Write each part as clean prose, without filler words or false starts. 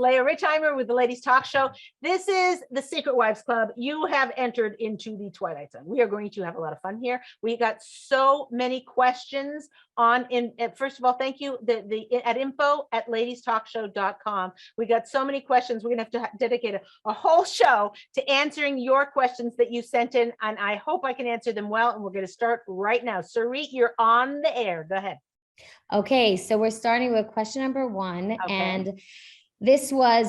Leah Richeimer with the Ladies Talk Show. This is the Secret Wives Club. You have entered into the Twilight Zone. We are going to have a lot of fun here. We got so many questions first of all, thank you at info@ladiestalkshow.com. We got so many questions. We're gonna have to dedicate a whole show to answering your questions that you sent in, and I hope I can answer them well. And we're going to start right now. Sarit, you're on the air. Go ahead. Okay, so we're starting with question number 1. Okay. And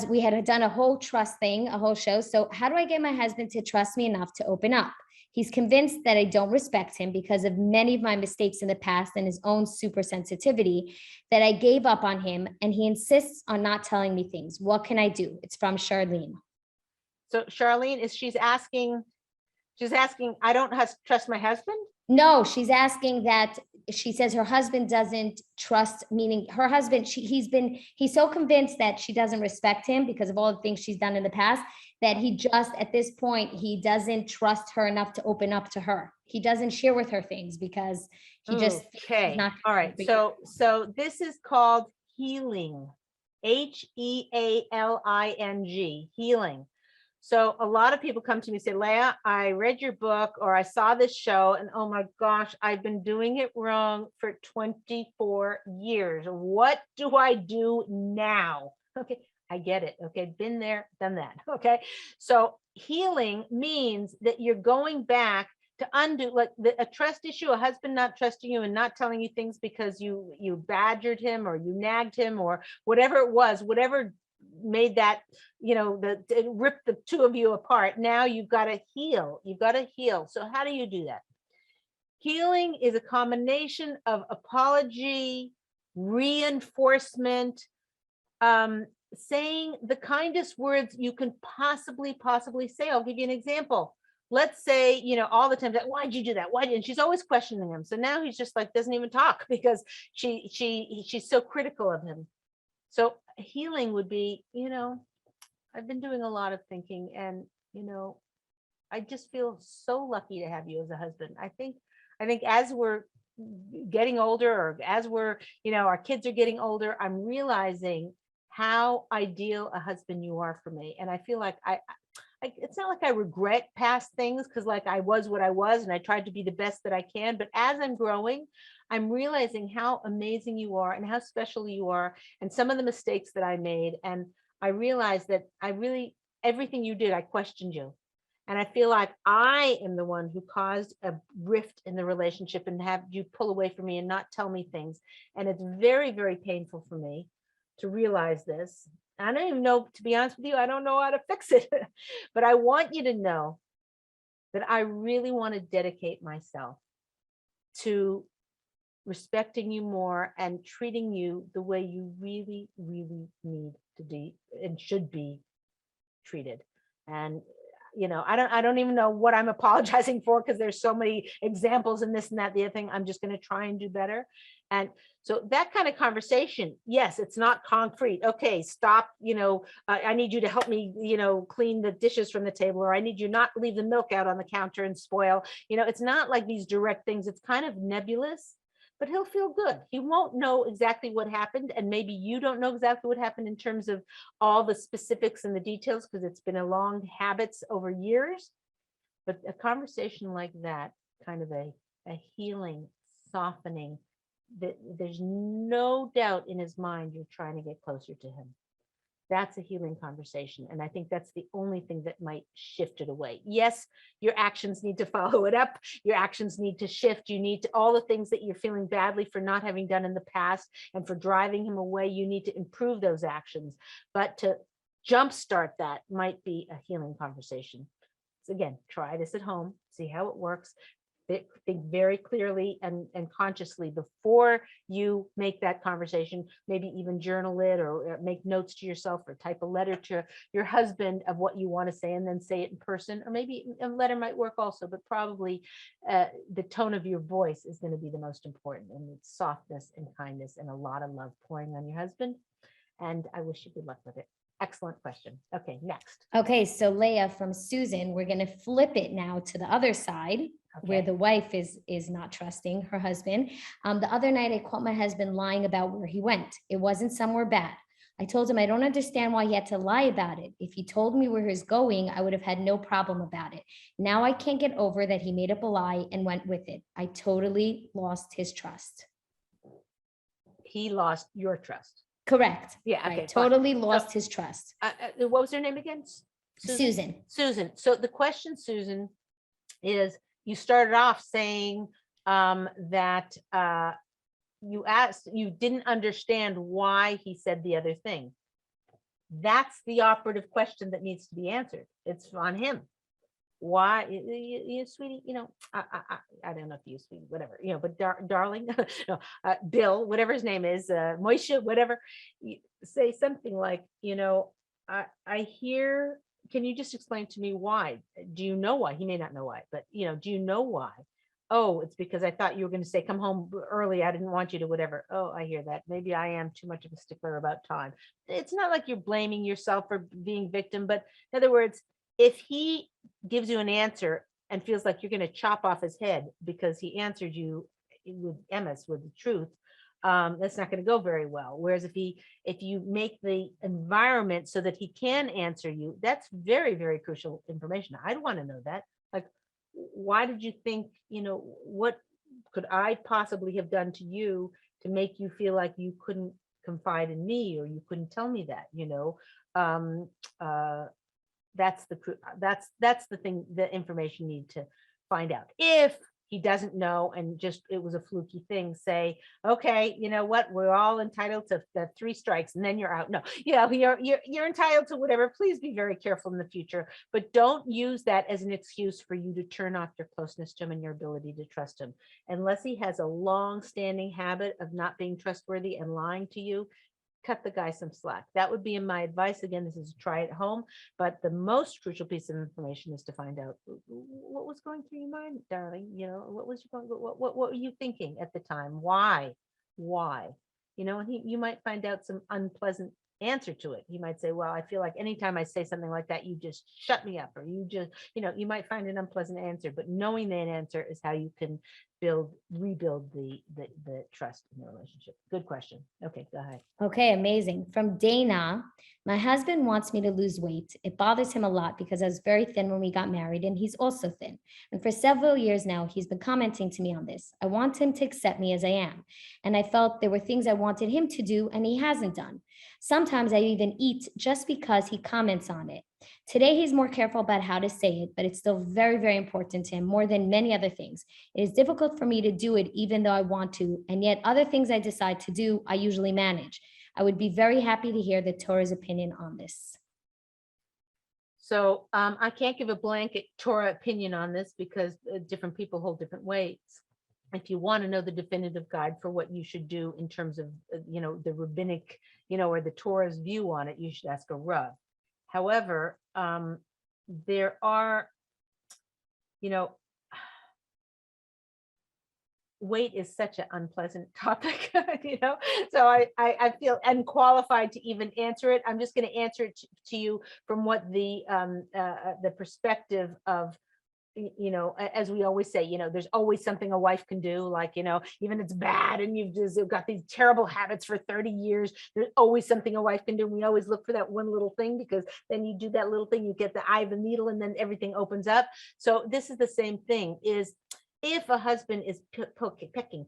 we had done a whole trust thing, a whole show. So how do I get my husband to trust me enough to open up? He's convinced that I don't respect him because of many of my mistakes in the past and his own super sensitivity, that I gave up on him, and he insists on not telling me things. What can I do? It's from Charlene. So Charlene, she's asking, I don't trust my husband? No, she's asking that. She says her husband doesn't trust, meaning her husband, he's so convinced that she doesn't respect him because of all the things she's done in the past, that he just, at this point, he doesn't trust her enough to open up to her. He doesn't share with her things because he just, okay. All right. So this is called healing, HEALING, healing. So a lot of people come to me and say, Leah, I read your book or I saw this show and oh my gosh, I've been doing it wrong for 24 years. What do I do now? Okay, I get it. Okay, been there, done that. Okay, so healing means that you're going back to undo, like a trust issue, a husband not trusting you and not telling you things because you badgered him or you nagged him or whatever it was, whatever made that, rip the two of you apart. Now you've got to heal. So how do you do that? Healing is a combination of apology, reinforcement, saying the kindest words you can possibly say. I'll give you an example. Let's say, all the time that, why'd you do that? Why didn't? She's always questioning him. So now he's just like, doesn't even talk because she's so critical of him. So healing would be, I've been doing a lot of thinking and, I just feel so lucky to have you as a husband. I think as we're getting older or as we're, our kids are getting older, I'm realizing how ideal a husband you are for me. And I feel like it's not like I regret past things because like I was what I was and I tried to be the best that I can. But as I'm growing, I'm realizing how amazing you are and how special you are and some of the mistakes that I made. And I realized that everything you did, I questioned you. And I feel like I am the one who caused a rift in the relationship and have you pull away from me and not tell me things. And it's very, very painful for me to realize this. I don't even know, to be honest with you, I don't know how to fix it. But I want you to know that I really want to dedicate myself to respecting you more and treating you the way you really, really need to be and should be treated. And I don't even know what I'm apologizing for because there's so many examples and this and that, the other thing. I'm just going to try and do better. And so that kind of conversation, yes, it's not concrete. Okay, stop, I need you to help me, clean the dishes from the table, or I need you not leave the milk out on the counter and spoil. It's not like these direct things. It's kind of nebulous. But he'll feel good. He won't know exactly what happened. And maybe you don't know exactly what happened in terms of all the specifics and the details, because it's been a long habits over years. But a conversation like that, kind of a healing, softening, that there's no doubt in his mind you're trying to get closer to him. That's a healing conversation. And I think that's the only thing that might shift it away. Yes, your actions need to follow it up. Your actions need to shift. You need to, all the things that you're feeling badly for not having done in the past and for driving him away, you need to improve those actions. But to jumpstart that might be a healing conversation. So again, try this at home, see how it works. Think very clearly and consciously before you make that conversation. Maybe even journal it or make notes to yourself or type a letter to your husband of what you want to say and then say it in person. Or maybe a letter might work also, but probably the tone of your voice is going to be the most important, and it's softness and kindness and a lot of love pouring on your husband. And I wish you good luck with it. Excellent question. Okay, next. Okay, so Leah, from Susan, we're going to flip it now to the other side. Okay. Where the wife is not trusting her husband. The other night I caught my husband lying about where he went. It wasn't somewhere bad. I told him I don't understand why he had to lie about it. If he told me where he's going, I would have had no problem about it. Now I can't get over that he made up a lie and went with it. I totally lost his trust. He lost your trust. Correct. Yeah, I okay, fine. totally lost his trust. What was her name again? Susan. Susan. So the question, Susan, is you started off saying that you didn't understand why he said the other thing. That's the operative question that needs to be answered. It's on him. Why, you sweetie, I don't know if you sweetie, whatever, but darling, no, Bill, whatever his name is, Moishe, whatever, you say something like, I hear, can you just explain to me why? Do you know why? He may not know why, but do you know why? Oh, it's because I thought you were going to say, come home early. I didn't want you to whatever. Oh, I hear that. Maybe I am too much of a stickler about time. It's not like you're blaming yourself for being victim, but in other words, if he gives you an answer and feels like you're going to chop off his head because he answered you with the truth, that's not going to go very well. Whereas if you make the environment so that he can answer you, that's very, very crucial information. I'd want to know that. Like, why did you think, what could I possibly have done to you to make you feel like you couldn't confide in me, or you couldn't tell me that, that's the thing, the information you need to find out. If he doesn't know and just it was a fluky thing, say, okay, you know what, we're all entitled to the 3 strikes and then you're out. No, you're entitled to whatever. Please be very careful in the future, but don't use that as an excuse for you to turn off your closeness to him and your ability to trust him. Unless he has a long-standing habit of not being trustworthy and lying to you, cut the guy some slack. That would be my advice. Again, this is try at home, but the most crucial piece of information is to find out what was going through your mind, darling. What were you thinking at the time? Why? And you might find out some unpleasant answer to it. You might say, well, I feel like anytime I say something like that, you just shut me up, or you just, you might find an unpleasant answer, but knowing that answer is how you can rebuild the trust in the relationship. Good question. Okay, go ahead. Okay, amazing. From Dana, my husband wants me to lose weight. It bothers him a lot because I was very thin when we got married, and he's also thin. And for several years now, he's been commenting to me on this. I want him to accept me as I am. And I felt there were things I wanted him to do and he hasn't done. Sometimes I even eat just because he comments on it. Today, he's more careful about how to say it, but it's still very, very important to him, more than many other things. It is difficult for me to do it even though I want to, and yet other things I decide to do, I usually manage. I would be very happy to hear the Torah's opinion on this. So I can't give a blanket Torah opinion on this because different people hold different weights. If you want to know the definitive guide for what you should do in terms of, the rabbinic, or the Torah's view on it, you should ask a Rav. However, there are, weight is such an unpleasant topic, so I feel unqualified to even answer it. I'm just going to answer it to you from what the perspective of, as we always say, there's always something a wife can do, like, even it's bad and you've just got these terrible habits for 30 years, there's always something a wife can do. And we always look for that one little thing, because then you do that little thing, you get the eye of the needle, and then everything opens up. So this is the same thing, is if a husband is pecking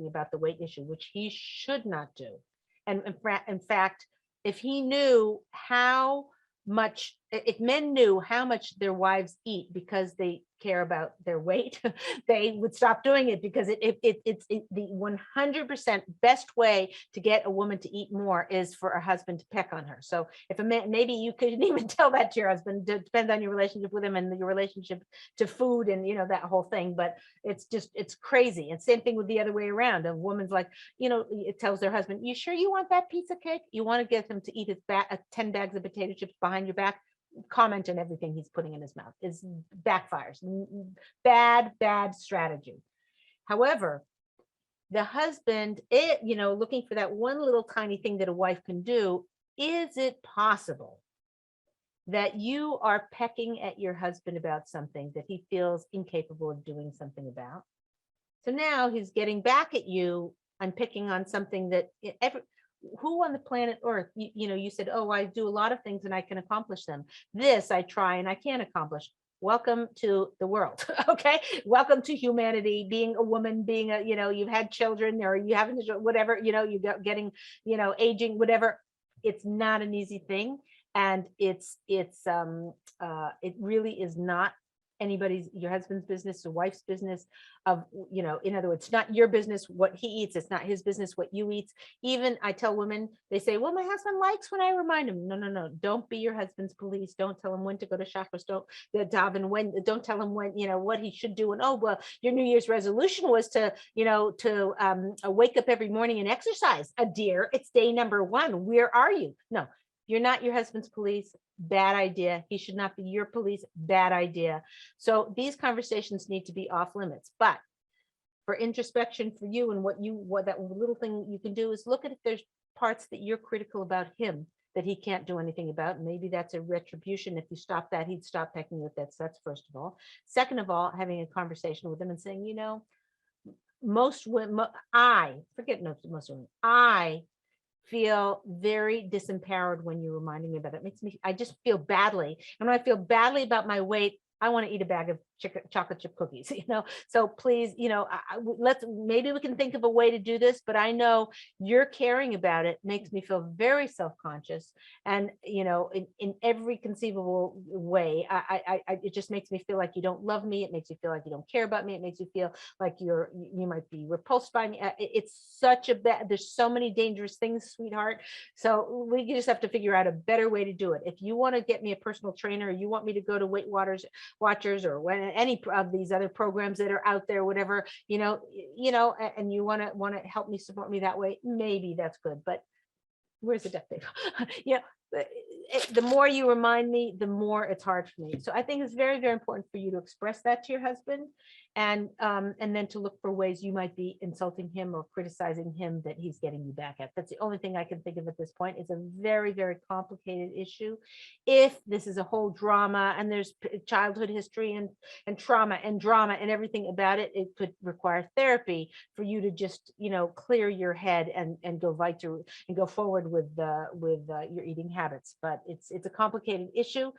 about the weight issue, which he should not do. And in fact, if he knew how much, if men knew how much their wives eat because they care about their weight, they would stop doing it, because it's the 100% best way to get a woman to eat more is for a husband to peck on her. So if a man, maybe you couldn't even tell that to your husband, it depends on your relationship with him and your relationship to food and that whole thing, but it's crazy. And same thing with the other way around. A woman's like, it tells their husband, you sure you want that piece of cake? You want to get him to eat his 10 bags of potato chips behind your back? Comment on everything he's putting in his mouth. It backfires. Bad strategy. However, the husband, looking for that one little tiny thing that a wife can do, is it possible that you are pecking at your husband about something that he feels incapable of doing something about? So now he's getting back at you and picking on something that who on the planet Earth, you said, oh, I do a lot of things and I can accomplish them. This I try and I can't accomplish. Welcome to the world. Okay. Welcome to humanity, being a woman, being you've had children or you haven't, whatever, you getting, aging, whatever. It's not an easy thing. And it really is not your husband's business or wife's business in other words, it's not your business what he eats. It's not his business what you eat. Even I tell women, they say, well, my husband likes when I remind him. No. Don't be your husband's police. Don't tell him when to go to chakras. Don't tell him when, what he should do. And, oh, well, your New Year's resolution was to wake up every morning and exercise. Dear, it's day number 1. Where are you? No, you're not your husband's police. Bad idea. He should not be your police. Bad idea. So these conversations need to be off limits. But for introspection for you and what that little thing you can do is look at if there's parts that you're critical about him that he can't do anything about. Maybe that's a retribution. If you stop that, he'd stop pecking with that. So that's first of all. Second of all, having a conversation with him and saying, most women, I feel very disempowered when you're reminding me about it. I just feel badly. And when I feel badly about my weight, I want to eat a bag of chocolate chip cookies, so please, maybe we can think of a way to do this, but I know you're caring about it makes me feel very self-conscious. And, in every conceivable way, it just makes me feel like you don't love me. It makes you feel like you don't care about me. It makes you feel like you might be repulsed by me. It's such there's so many dangerous things, sweetheart. So we just have to figure out a better way to do it. If you want to get me a personal trainer, or you want me to go to Weight Watchers or any of these other programs that are out there, whatever, and you want to help me, support me that way, maybe that's good. But where's the death tape? The more you remind me, the more it's hard for me. So I think it's very, very important for you to express that to your husband, and then to look for ways you might be insulting him or criticizing him that he's getting you back at. That's the only thing I can think of at this point. It's a very, very complicated issue. If this is a whole drama and there's childhood history and trauma and drama and everything about it, it could require therapy for you to just, clear your head and go forward with your eating habits. But it's a complicated issue.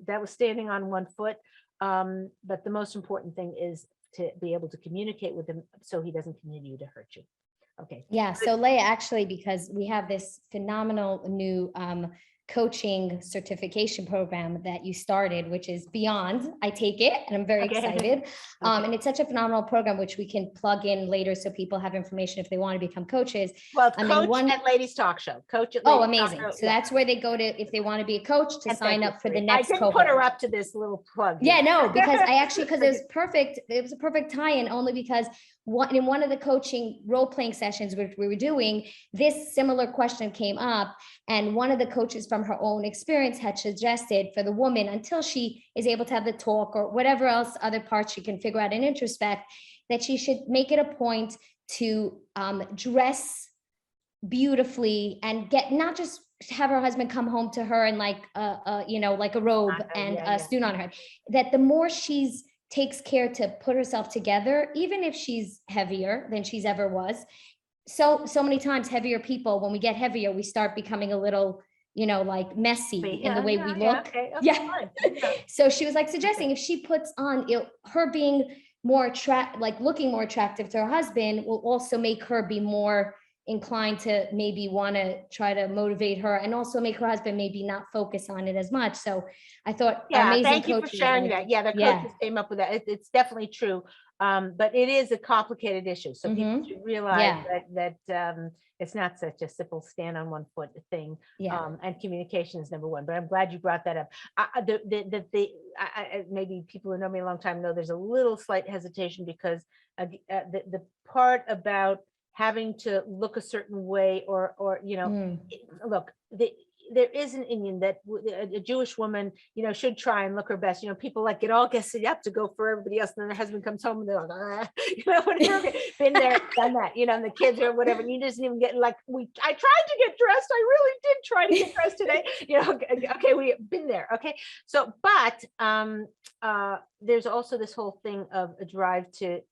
That was standing on one foot. But the most important thing is to be able to communicate with him so he doesn't continue to hurt you. Okay. Yeah. So Leah, actually, because we have this phenomenal new coaching certification program that you started, which is beyond, I take it, and I'm very excited. And it's such a phenomenal program, which we can plug in later so people have information if they want to become coaches. Well, it's Coach at Ladies Talk Show. Coach at Ladies Oh, amazing. So that's where they go to, if they want to be a coach, to sign up for the next I didn't put her up to this little plug. Yeah, no, because because it was perfect. It was a perfect tie-in, only because in one of the coaching role-playing sessions which we were doing, this similar question came up, and one of the coaches from her own experience had suggested for the woman, until she is able to have the talk or whatever else other parts she can figure out and introspect, that she should make it a point to dress beautifully and get, not just have her husband come home to her in like a robe and a student on her, that the more she's takes care to put herself together, even if she's heavier than she's ever was. So many times heavier people, when we get heavier, we start becoming a little, like messy in the way we look. So she was like suggesting if she puts on, her being more looking more attractive to her husband will also make her be more inclined to maybe want to try to motivate her, and also make her husband maybe not focus on it as much. So I thought, thank you for sharing that. The coaches came up with that. It's definitely true. But it is a complicated issue. So people should realize that it's not such a simple stand on one foot thing. And communication is number one. But I'm glad you brought that up. Maybe people who know me a long time know there's a little slight hesitation because the part about having to look a certain way or look, there is an Indian that a Jewish woman, should try and look her best. People get all guessed up to go for everybody else, and then their husband comes home and they're like, whatever, been there, done that, and the kids or whatever. And you just even get I tried to get dressed. I really did try to get dressed today. Okay, we've been there. Okay, so but there's also this whole thing of a drive to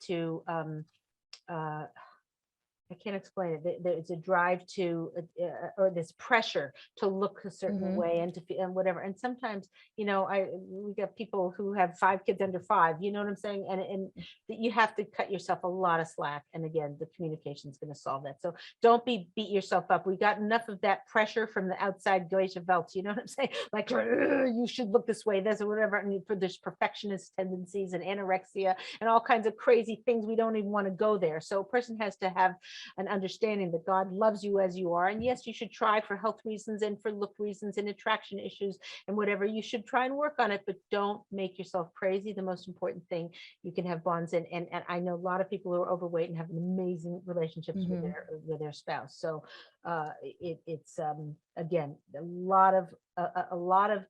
I can't explain it. There's a drive to, or this pressure to look a certain way and to feel and whatever. And sometimes, we got people who have 5 kids under 5. You know what I'm saying? And you have to cut yourself a lot of slack. And again, the communication is going to solve that. So don't beat yourself up. We got enough of that pressure from the outside Geisha Welt. You know what I'm saying? Like you should look this way, this or whatever. And there's perfectionist tendencies and anorexia and all kinds of crazy things. We don't even want to go there. So a person has to have an understanding that God loves you as you are. And yes, you should try for health reasons and for look reasons and attraction issues and whatever. You should try and work on it, but don't make yourself crazy. The most important thing, you can have bonds. And I know a lot of people who are overweight and have amazing relationships with their spouse. So it's again, a lot of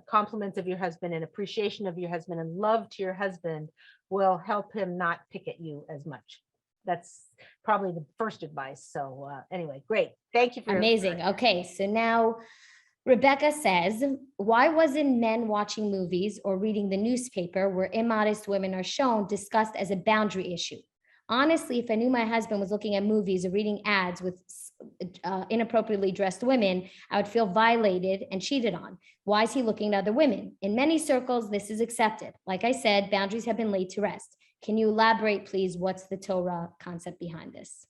compliments of your husband and appreciation of your husband and love to your husband will help him not pick at you as much. That's probably the first advice. So anyway, great. Thank you for amazing. Okay, so now Rebecca says, why wasn't men watching movies or reading the newspaper where immodest women are shown discussed as a boundary issue? Honestly, if I knew my husband was looking at movies or reading ads with inappropriately dressed women, I would feel violated and cheated on. Why is he looking at other women? In many circles, this is accepted. Like I said, boundaries have been laid to rest. Can you elaborate, please? What's the Torah concept behind this?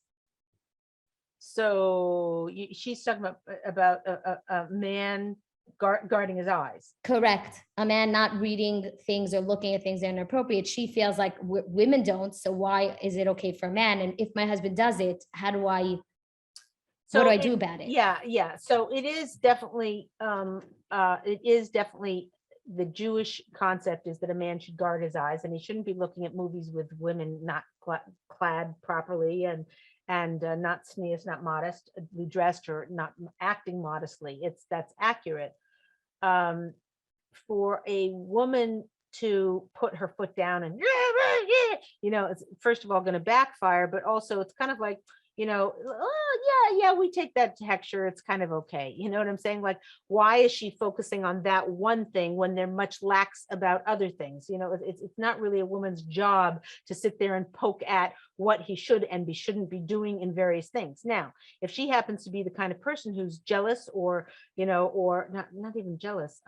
So she's talking about a man guarding his eyes. Correct. A man not reading things or looking at things that are inappropriate. She feels like women don't. So why is it okay for a man? And if my husband does it, what do I do about it? Yeah. So it is definitely the Jewish concept is that a man should guard his eyes and he shouldn't be looking at movies with women not clad properly and not sneeze, not modestly dressed or not acting modestly. That's accurate. For a woman to put her foot down and it's first of all going to backfire, but also it's kind of like, oh yeah, we take that texture. It's kind of okay. You know what I'm saying? Like, why is she focusing on that one thing when they're much lax about other things? It's not really a woman's job to sit there and poke at what he should and shouldn't be doing in various things. Now, if she happens to be the kind of person who's jealous or not even jealous,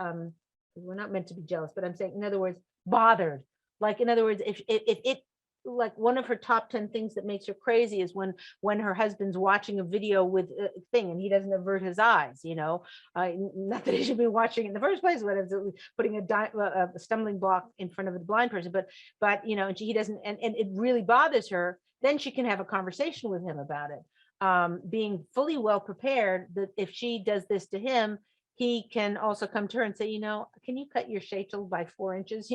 we're not meant to be jealous, but I'm saying, in other words, bothered. Like, in other words, if it like one of her top 10 things that makes her crazy is when her husband's watching a video with a thing and he doesn't avert his eyes, not that he should be watching in the first place, but it's putting a stumbling block in front of a blind person, but he doesn't, and it really bothers her. Then she can have a conversation with him about it, being fully well prepared that if she does this to him, he can also come to her and say, can you cut your sheitel by 4 inches,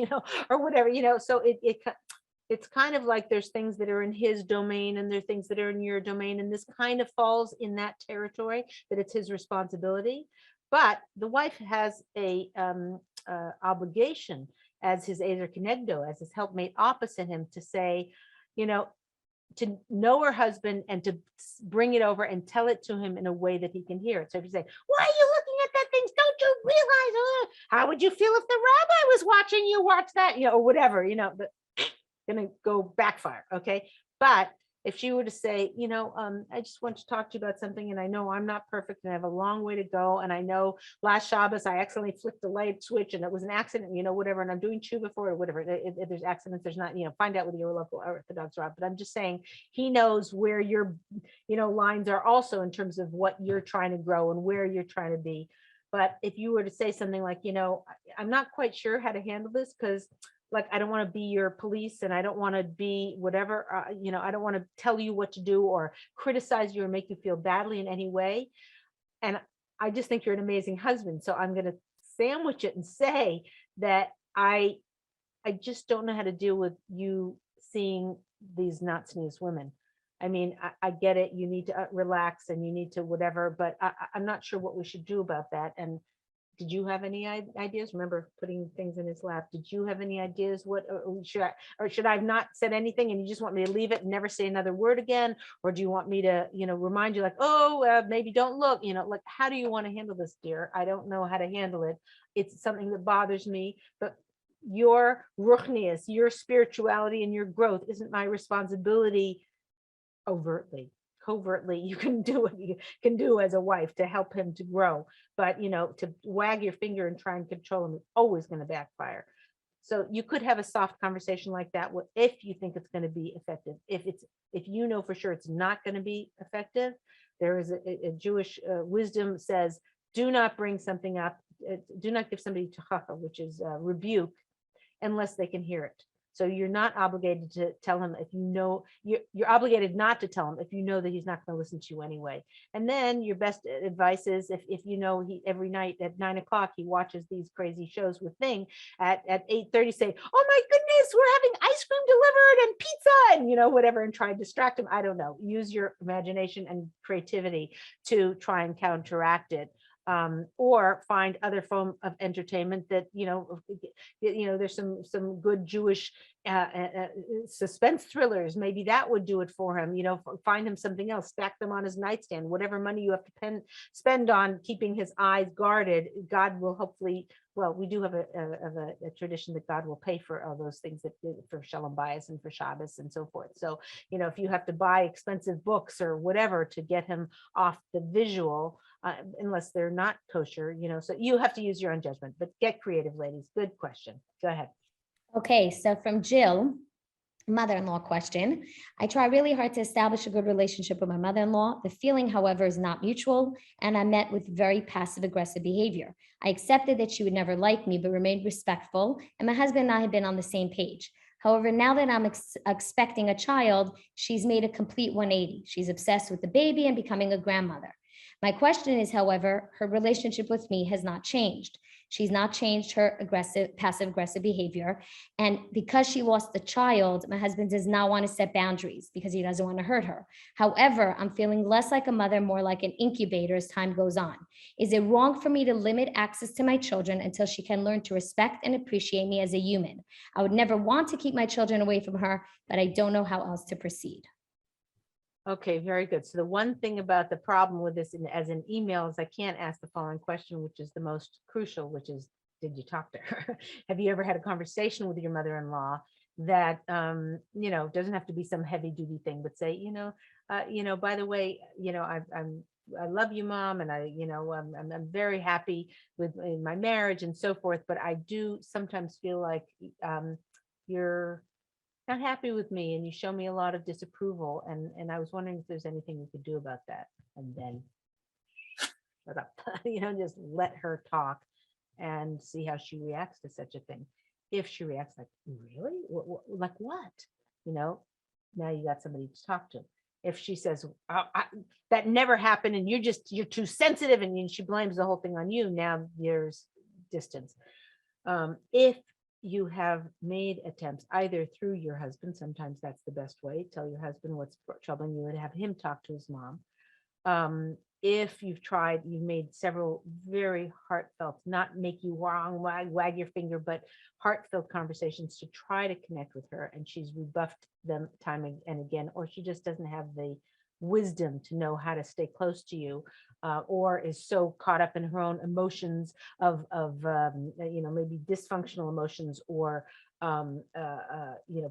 or whatever, so it's kind of like there's things that are in his domain and there are things that are in your domain. And this kind of falls in that territory that it's his responsibility. But the wife has a obligation as his Ezer Kenegdo, as his helpmate opposite him, to say, to know her husband and to bring it over and tell it to him in a way that he can hear it. So if you say, why are you looking at that thing? Don't you realize, how would you feel if the rabbi was watching you watch that, or whatever, but going to go backfire. Okay. But if she were to say, I just want to talk to you about something, and I know I'm not perfect and I have a long way to go. And I know last Shabbos, I accidentally flicked the light switch and it was an accident, whatever. And I'm doing tshuva for it or whatever. If there's accidents, there's not, find out with your local Orthodox rabbi. But I'm just saying, he knows where your, lines are also in terms of what you're trying to grow and where you're trying to be. But if you were to say something like, I'm not quite sure how to handle this because like, I don't want to be your police and I don't want to be whatever, I don't want to tell you what to do or criticize you or make you feel badly in any way. And I just think you're an amazing husband. So I'm going to sandwich it and say that I just don't know how to deal with you seeing these not sneeze women. I mean, I get it. You need to relax and you need to whatever, but I'm not sure what we should do about that. And did you have any ideas? Remember putting things in his lap. Did you have any ideas? What should I have not said anything and you just want me to leave it and never say another word again? Or do you want me to, remind you like, maybe don't look, like, how do you want to handle this, dear? I don't know how to handle it. It's something that bothers me, but your ruchnius, your spirituality and your growth isn't my responsibility overtly. Covertly, you can do what you can do as a wife to help him to grow. But to wag your finger and try and control him is always going to backfire. So you could have a soft conversation like that if you think it's going to be effective. If you know for sure it's not going to be effective, there is a Jewish wisdom says, do not bring something up, do not give somebody tachacha, which is rebuke, unless they can hear it. So you're not obligated to tell him if you're obligated not to tell him if you know that he's not going to listen to you anyway. And then your best advice is if he every night at 9 o'clock he watches these crazy shows with Thing at 8:30, say, oh my goodness, we're having ice cream delivered and pizza and whatever, and try and distract him. I don't know. Use your imagination and creativity to try and counteract it. Or find other form of entertainment that there's some good Jewish suspense thrillers. Maybe that would do it for him. Find him something else, stack them on his nightstand. Whatever money you have to spend on keeping his eyes guarded, God will hopefully. Well, we do have a tradition that God will pay for all those things, for Shalom Bayis and for Shabbos and so forth. So if you have to buy expensive books or whatever to get him off the visual. Unless they're not kosher, so you have to use your own judgment, but get creative, ladies. Good question. Go ahead. Okay, so from Jill, mother-in-law question. I try really hard to establish a good relationship with my mother-in-law. The feeling, however, is not mutual, and I'm met with very passive-aggressive behavior. I accepted that she would never like me, but remained respectful, and my husband and I have been on the same page. However, now that I'm expecting a child, she's made a complete 180. She's obsessed with the baby and becoming a grandmother. My question is, however, her relationship with me has not changed. She's not changed her passive-aggressive behavior. And because she lost the child, my husband does not want to set boundaries because he doesn't want to hurt her. However, I'm feeling less like a mother, more like an incubator as time goes on. Is it wrong for me to limit access to my children until she can learn to respect and appreciate me as a human? I would never want to keep my children away from her, but I don't know how else to proceed. Okay, very good. So the one thing about the problem with this as an email is I can't ask the following question, which is the most crucial, which is, did you talk to her? Have you ever had a conversation with your mother-in-law that, doesn't have to be some heavy duty thing, but say, by the way, I love you, Mom, and I'm very happy in my marriage and so forth, but I do sometimes feel like you're not happy with me and you show me a lot of disapproval, and I was wondering if there's anything we could do about that. And then shut up, just let her talk and see how she reacts to such a thing. If she reacts like, really? Like what? Now you got somebody to talk to. If she says, that never happened and you're too sensitive, and she blames the whole thing on you, now there's distance. If you have made attempts either through your husband, sometimes that's the best way, tell your husband what's troubling you and have him talk to his mom. If you've made several very heartfelt, not make you wag your finger, but heartfelt conversations to try to connect with her, and she's rebuffed them time and again, or she just doesn't have the wisdom to know how to stay close to you, or is so caught up in her own emotions of maybe dysfunctional emotions, or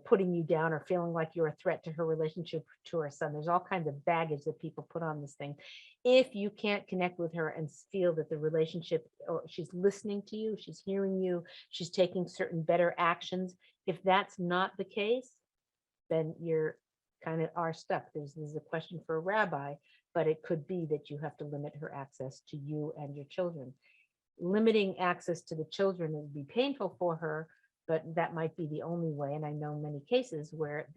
putting you down, or feeling like you're a threat to her relationship to her son. There's all kinds of baggage that people put on this thing. If you can't connect with her and feel that the relationship, or she's listening to you, she's hearing you, she's taking certain better actions, if that's not the case, then you're kind of are stuck. This is a question for a rabbi, but it could be that you have to limit her access to you and your children. Limiting access to the children would be painful for her, but that might be the only way. And I know many cases where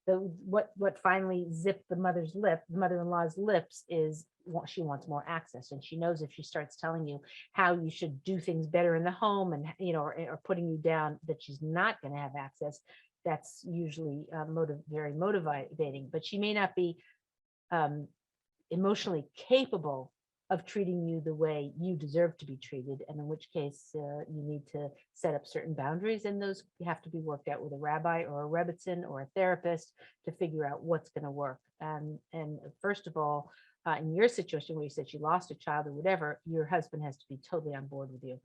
what finally zipped the mother-in-law's lips is she wants more access, and she knows if she starts telling you how you should do things better in the home, and or putting you down, that she's not going to have access. That's usually very motivating, but she may not be emotionally capable of treating you the way you deserve to be treated, and in which case you need to set up certain boundaries, and those have to be worked out with a rabbi or a rebbitzin or a therapist to figure out what's going to work. And first of all, in your situation where you said you lost a child or whatever, your husband has to be totally on board with you.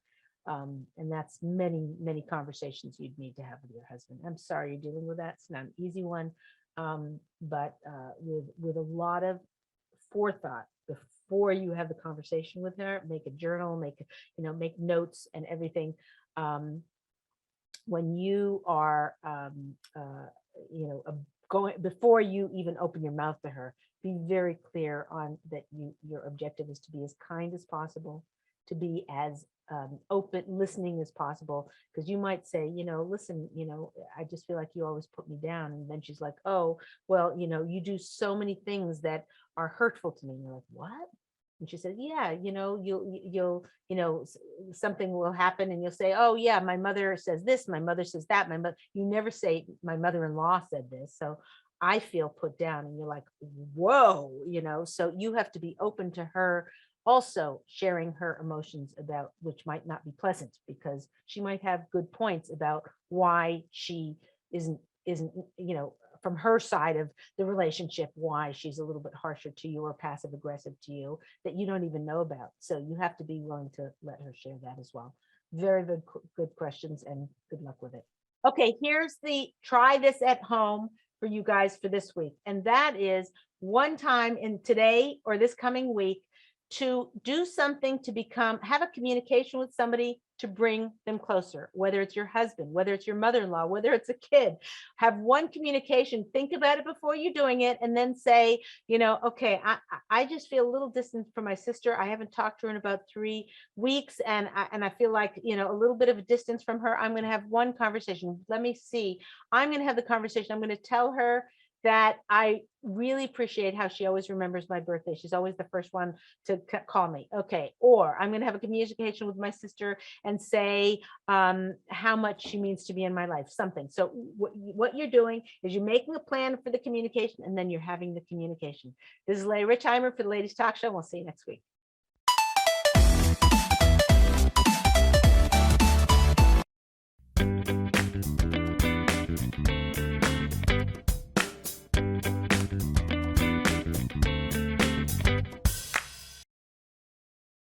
And that's many conversations you'd need to have with your husband. I'm sorry you're dealing with that. It's not an easy one. but with a lot of forethought before you have the conversation with her. Make a journal, make notes and everything. When you are going, before you even open your mouth to her, be very clear on that your objective is to be as kind as possible, to be as open listening as possible, because you might say, listen, I just feel like you always put me down. And then she's like, oh, well, you do so many things that are hurtful to me. And you're like, what? And she said, yeah, you'll something will happen and you'll say, oh yeah, my mother says this, my mother says that, you never say my mother-in-law said this, so I feel put down. And you're like, whoa, so you have to be open to her also sharing her emotions, about which might not be pleasant, because she might have good points about why she isn't from her side of the relationship, why she's a little bit harsher to you or passive aggressive to you that you don't even know about. So you have to be willing to let her share that as well. Very good questions, and good luck with it. Okay, here's the try this at home for you guys for this week. And that is one time in today or this coming week to do something to have a communication with somebody to bring them closer, whether it's your husband, whether it's your mother-in-law, whether it's a kid. Have one communication, think about it before you're doing it, and then say, okay, I just feel a little distant from my sister. I haven't talked to her in about 3 weeks, and I feel like, a little bit of a distance from her. I'm going to have one conversation. Let me see. I'm going to have the conversation. I'm going to tell her that I really appreciate how she always remembers my birthday. She's always the first one to call me. Okay. Or I'm going to have a communication with my sister and say how much she means to be in my life, something. So what you're doing is you're making a plan for the communication, and then you're having the communication. This is Leah Richeimer for the Ladies Talk Show. We'll see you next week.